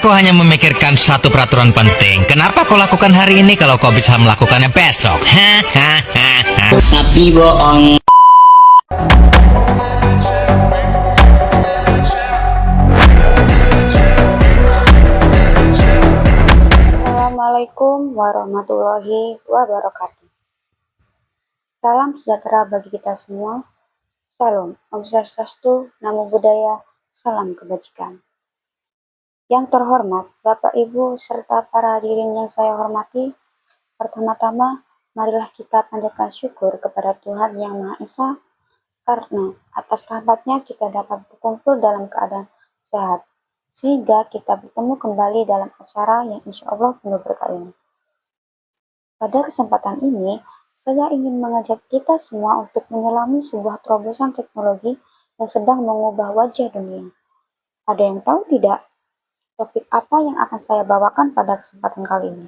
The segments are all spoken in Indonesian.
Aku hanya memikirkan satu peraturan penting. Kenapa kau lakukan hari ini kalau kau bisa melakukannya besok? Hahaha. Tapi bohong. Assalamualaikum warahmatullahi wabarakatuh. Salam sejahtera bagi kita semua. Salam, Om Swastiastu, Namo Buddhaya, salam kebajikan. Yang terhormat Bapak Ibu serta para hadirin yang saya hormati, pertama-tama marilah kita panjatkan syukur kepada Tuhan Yang Maha Esa karena atas rahmat-Nya kita dapat berkumpul dalam keadaan sehat, sehingga kita bertemu kembali dalam acara yang insya Allah penuh berkah ini. Pada kesempatan ini, saya ingin mengajak kita semua untuk menyelami sebuah terobosan teknologi yang sedang mengubah wajah dunia. Ada yang tahu tidak topik apa yang akan saya bawakan pada kesempatan kali ini?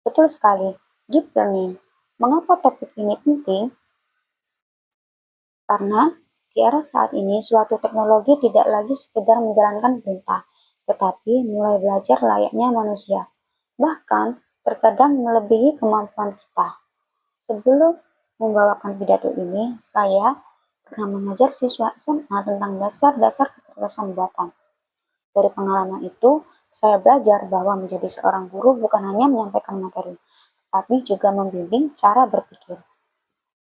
Betul sekali, deep learning. Mengapa topik ini penting? Karena di era saat ini suatu teknologi tidak lagi sekedar menjalankan perintah, tetapi mulai belajar layaknya manusia. Bahkan terkadang melebihi kemampuan kita. Sebelum membawakan pidato ini, saya pernah mengajar siswa SMA tentang dasar-dasar kecerdasan buatan. Dari pengalaman itu, saya belajar bahwa menjadi seorang guru bukan hanya menyampaikan materi, tapi juga membimbing cara berpikir.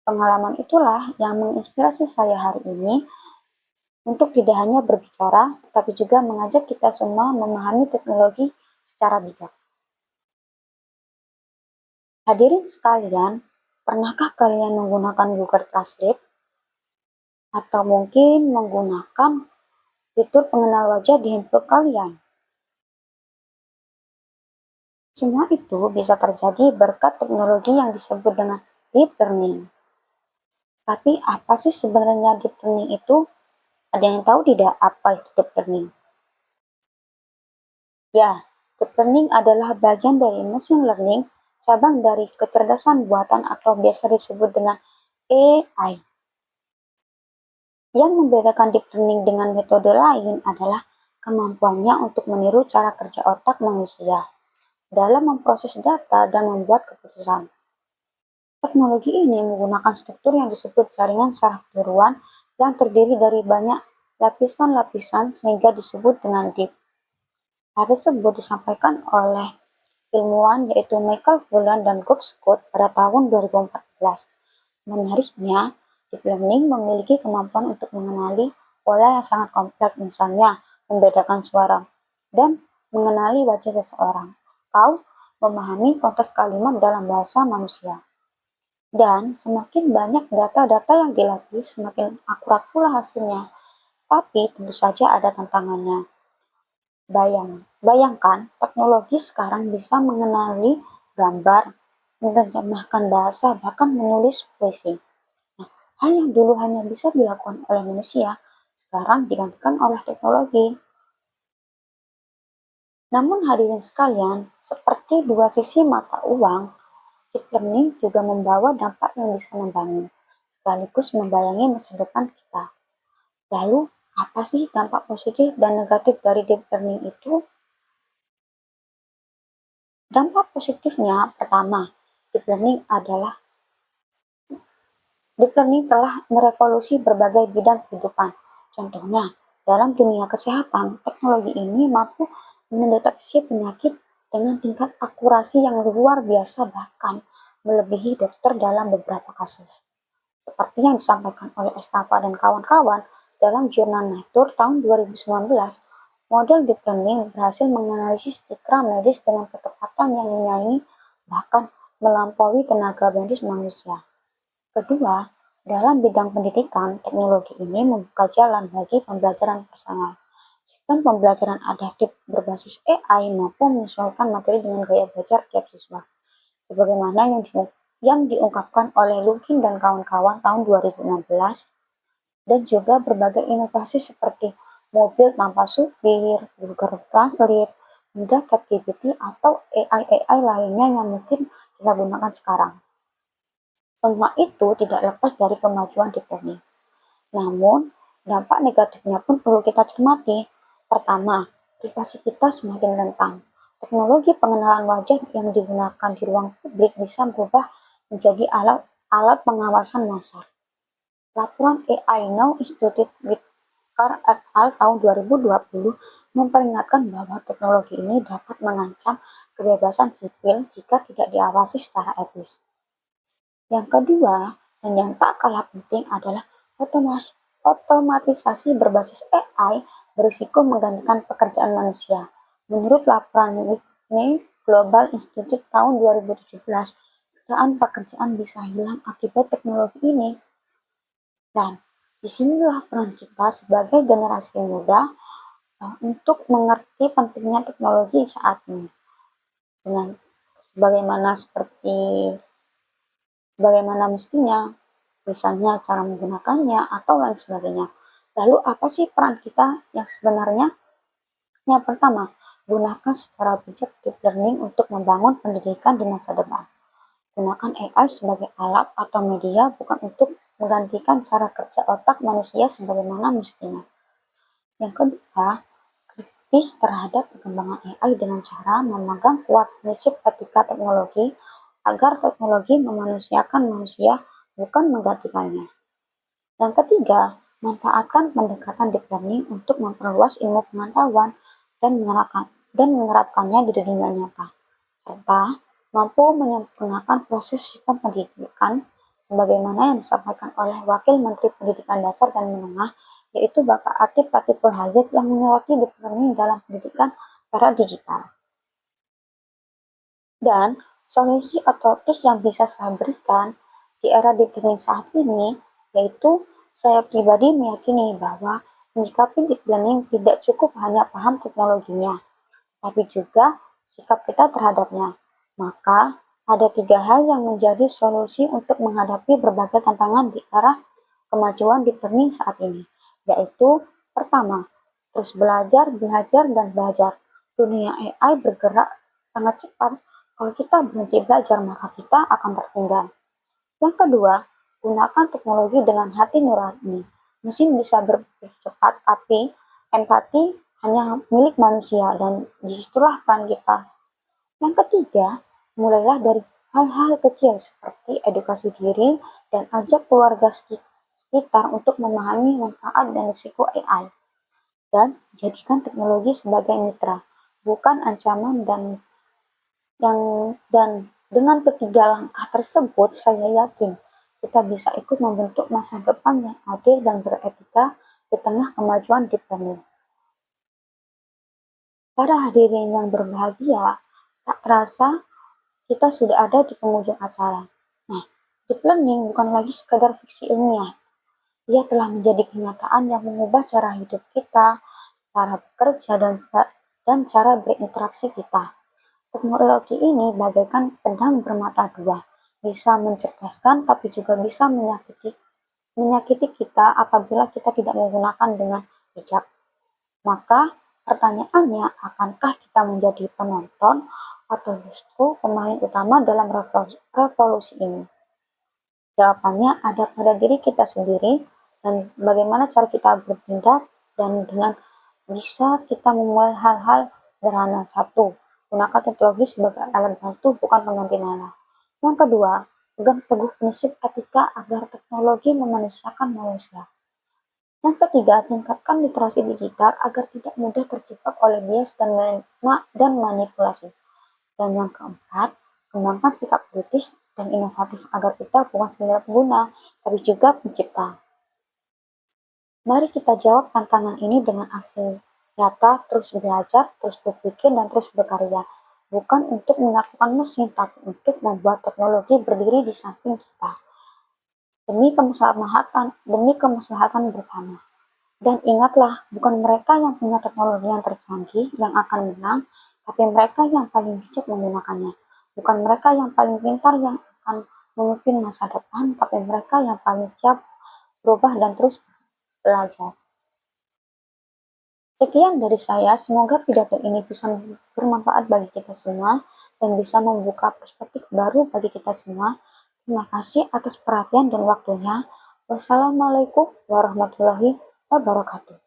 Pengalaman itulah yang menginspirasi saya hari ini untuk tidak hanya berbicara, tapi juga mengajak kita semua memahami teknologi secara bijak. Hadirin sekalian, pernahkah kalian menggunakan Google Translate? Atau mungkin menggunakan fitur pengenal wajah di handphone kalian? Semua itu bisa terjadi berkat teknologi yang disebut dengan deep learning. Tapi apa sih sebenarnya deep learning itu? Ada yang tahu tidak apa itu deep learning? Ya, deep learning adalah bagian dari machine learning, cabang dari kecerdasan buatan atau biasa disebut dengan AI. Yang membedakan deep learning dengan metode lain adalah kemampuannya untuk meniru cara kerja otak manusia dalam memproses data dan membuat keputusan. Teknologi ini menggunakan struktur yang disebut jaringan saraf tiruan yang terdiri dari banyak lapisan-lapisan sehingga disebut dengan deep. Hal tersebut disampaikan oleh ilmuwan yaitu Michael Fullan dan Geoff Scott pada tahun 2014. Menariknya, deep learning memiliki kemampuan untuk mengenali pola yang sangat kompleks, misalnya membedakan suara dan mengenali wajah seseorang, atau memahami konteks kalimat dalam bahasa manusia. Dan semakin banyak data-data yang dilatih, semakin akurat pula hasilnya. Tapi tentu saja ada tantangannya. Bayangkan, teknologi sekarang bisa mengenali gambar, menerjemahkan bahasa, bahkan menulis puisi. Hal yang dulu hanya bisa dilakukan oleh manusia, sekarang digantikan oleh teknologi. Namun hadirin sekalian, seperti dua sisi mata uang, deep learning juga membawa dampak yang bisa membangun, sekaligus membayangi masa depan kita. Lalu, apa sih dampak positif dan negatif dari deep learning itu? Dampak positifnya, pertama, deep learning telah merevolusi berbagai bidang kehidupan. Contohnya, dalam dunia kesehatan, teknologi ini mampu mendeteksi penyakit dengan tingkat akurasi yang luar biasa, bahkan melebihi dokter dalam beberapa kasus. Seperti yang disampaikan oleh Estafa dan kawan-kawan dalam jurnal Nature tahun 2019, model deep learning berhasil menganalisis citra medis dengan ketepatan yang menyaingi bahkan melampaui tenaga medis manusia. Kedua, dalam bidang pendidikan, teknologi ini membuka jalan bagi pembelajaran personal. Sistem pembelajaran adaptif berbasis AI mampu menyesuaikan materi dengan gaya belajar tiap siswa. Sebagaimana yang diungkapkan oleh Lukin dan kawan-kawan tahun 2016, dan juga berbagai inovasi seperti mobil tanpa supir, Google Translate, hingga ChatGPT atau AI lainnya yang mungkin kita gunakan sekarang. Semua itu tidak lepas dari kemajuan deep learning. Namun, Dampak negatifnya pun perlu kita cermati. Pertama, privasi kita semakin rentan. Teknologi pengenalan wajah yang digunakan di ruang publik bisa berubah menjadi alat pengawasan massal. Laporan AI Now Institute with Carr et al. Tahun 2020 memperingatkan bahwa teknologi ini dapat mengancam kebebasan sipil jika tidak diawasi secara etis. Yang kedua, dan yang tak kalah penting adalah otomatisasi berbasis AI berisiko menggantikan pekerjaan manusia. Menurut laporan Whitney Global Institute tahun 2017, pekerjaan bisa hilang akibat teknologi ini. Dan disinilah peran kita sebagai generasi muda untuk mengerti pentingnya teknologi saat ini. Dengan bagaimana mestinya, misalnya cara menggunakannya atau lain sebagainya. Lalu apa sih peran kita yang sebenarnya? Yang pertama, gunakan secara bijak deep learning untuk membangun pendidikan di masa depan. Gunakan AI sebagai alat atau media bukan untuk menggantikan cara kerja otak manusia sebagaimana mestinya. Yang kedua, kritis terhadap perkembangan AI dengan cara memegang kuat prinsip etika teknologi agar teknologi memanusiakan manusia bukan menggantikannya. Yang ketiga, manfaatkan pendekatan deep learning untuk memperluas ilmu pengetahuan dan menerapkannya di dunia nyata, serta mampu menyempurnakan proses sistem pendidikan sebagaimana yang disampaikan oleh Wakil Menteri Pendidikan Dasar dan Menengah, yaitu Bapak Atif Latiful Hajat yang menyoroti deep learning dalam pendidikan era digital. Dan solusi atau tips yang bisa saya berikan di era deep learning saat ini, yaitu saya pribadi meyakini bahwa menyikapi deep learning tidak cukup hanya paham teknologinya, tapi juga sikap kita terhadapnya. Maka, ada 3 hal yang menjadi solusi untuk menghadapi berbagai tantangan di era kemajuan deep learning saat ini, yaitu pertama, terus belajar, dan belajar. Dunia AI bergerak sangat cepat. Kalau kita berhenti belajar, maka kita akan tertinggal. Yang kedua, gunakan teknologi dengan hati nurani. Mesin bisa berpikir cepat, tapi empati hanya milik manusia, dan disitulah peran kita. Yang ketiga, mulailah dari hal-hal kecil seperti edukasi diri dan ajak keluarga sekitar untuk memahami manfaat dan risiko AI. Dan jadikan teknologi sebagai mitra, bukan ancaman. Dan dengan ketiga langkah tersebut, saya yakin kita bisa ikut membentuk masa depan yang adil dan beretika di tengah kemajuan deep learning. Para hadirin yang berbahagia, tak terasa kita sudah ada di penghujung acara. Nah, deep learning bukan lagi sekadar fiksi ilmiah. Ia telah menjadi kenyataan yang mengubah cara hidup kita, cara bekerja, dan cara berinteraksi kita. Teknologi ini bagaikan pedang bermata dua, bisa mencerdaskan tapi juga bisa menyakiti kita apabila kita tidak menggunakan dengan bijak. Maka pertanyaannya, akankah kita menjadi penonton atau justru pemain utama dalam revolusi ini? Jawabannya ada pada diri kita sendiri dan bagaimana cara kita bertindak, dan dengan bisa kita memulai hal-hal sederhana. Satu, gunakan teknologi sebagai alat bantu bukan pengganti nalar. Yang kedua, pegang teguh prinsip etika agar teknologi memanusiakan manusia. Yang ketiga, tingkatkan literasi digital agar tidak mudah terjebak oleh bias dan manipulasi. Dan yang keempat, kembangkan sikap kritis dan inovatif agar kita bukan sekedar pengguna, tapi juga pencipta. Mari kita jawab tantangan ini dengan aksi nyata, terus belajar, terus berpikir, dan terus berkarya. Bukan untuk menaklukkan mesin, tapi untuk membuat teknologi berdiri di samping kita. Demi kemaslahatan bersama. Dan ingatlah, bukan mereka yang punya teknologi yang tercanggih yang akan menang, tapi mereka yang paling bijak menggunakannya. Bukan mereka yang paling pintar yang akan memimpin masa depan, tapi mereka yang paling siap berubah dan terus belajar. Sekian dari saya, semoga pidato ini bisa bermanfaat bagi kita semua dan bisa membuka perspektif baru bagi kita semua. Terima kasih atas perhatian dan waktunya. Wassalamualaikum warahmatullahi wabarakatuh.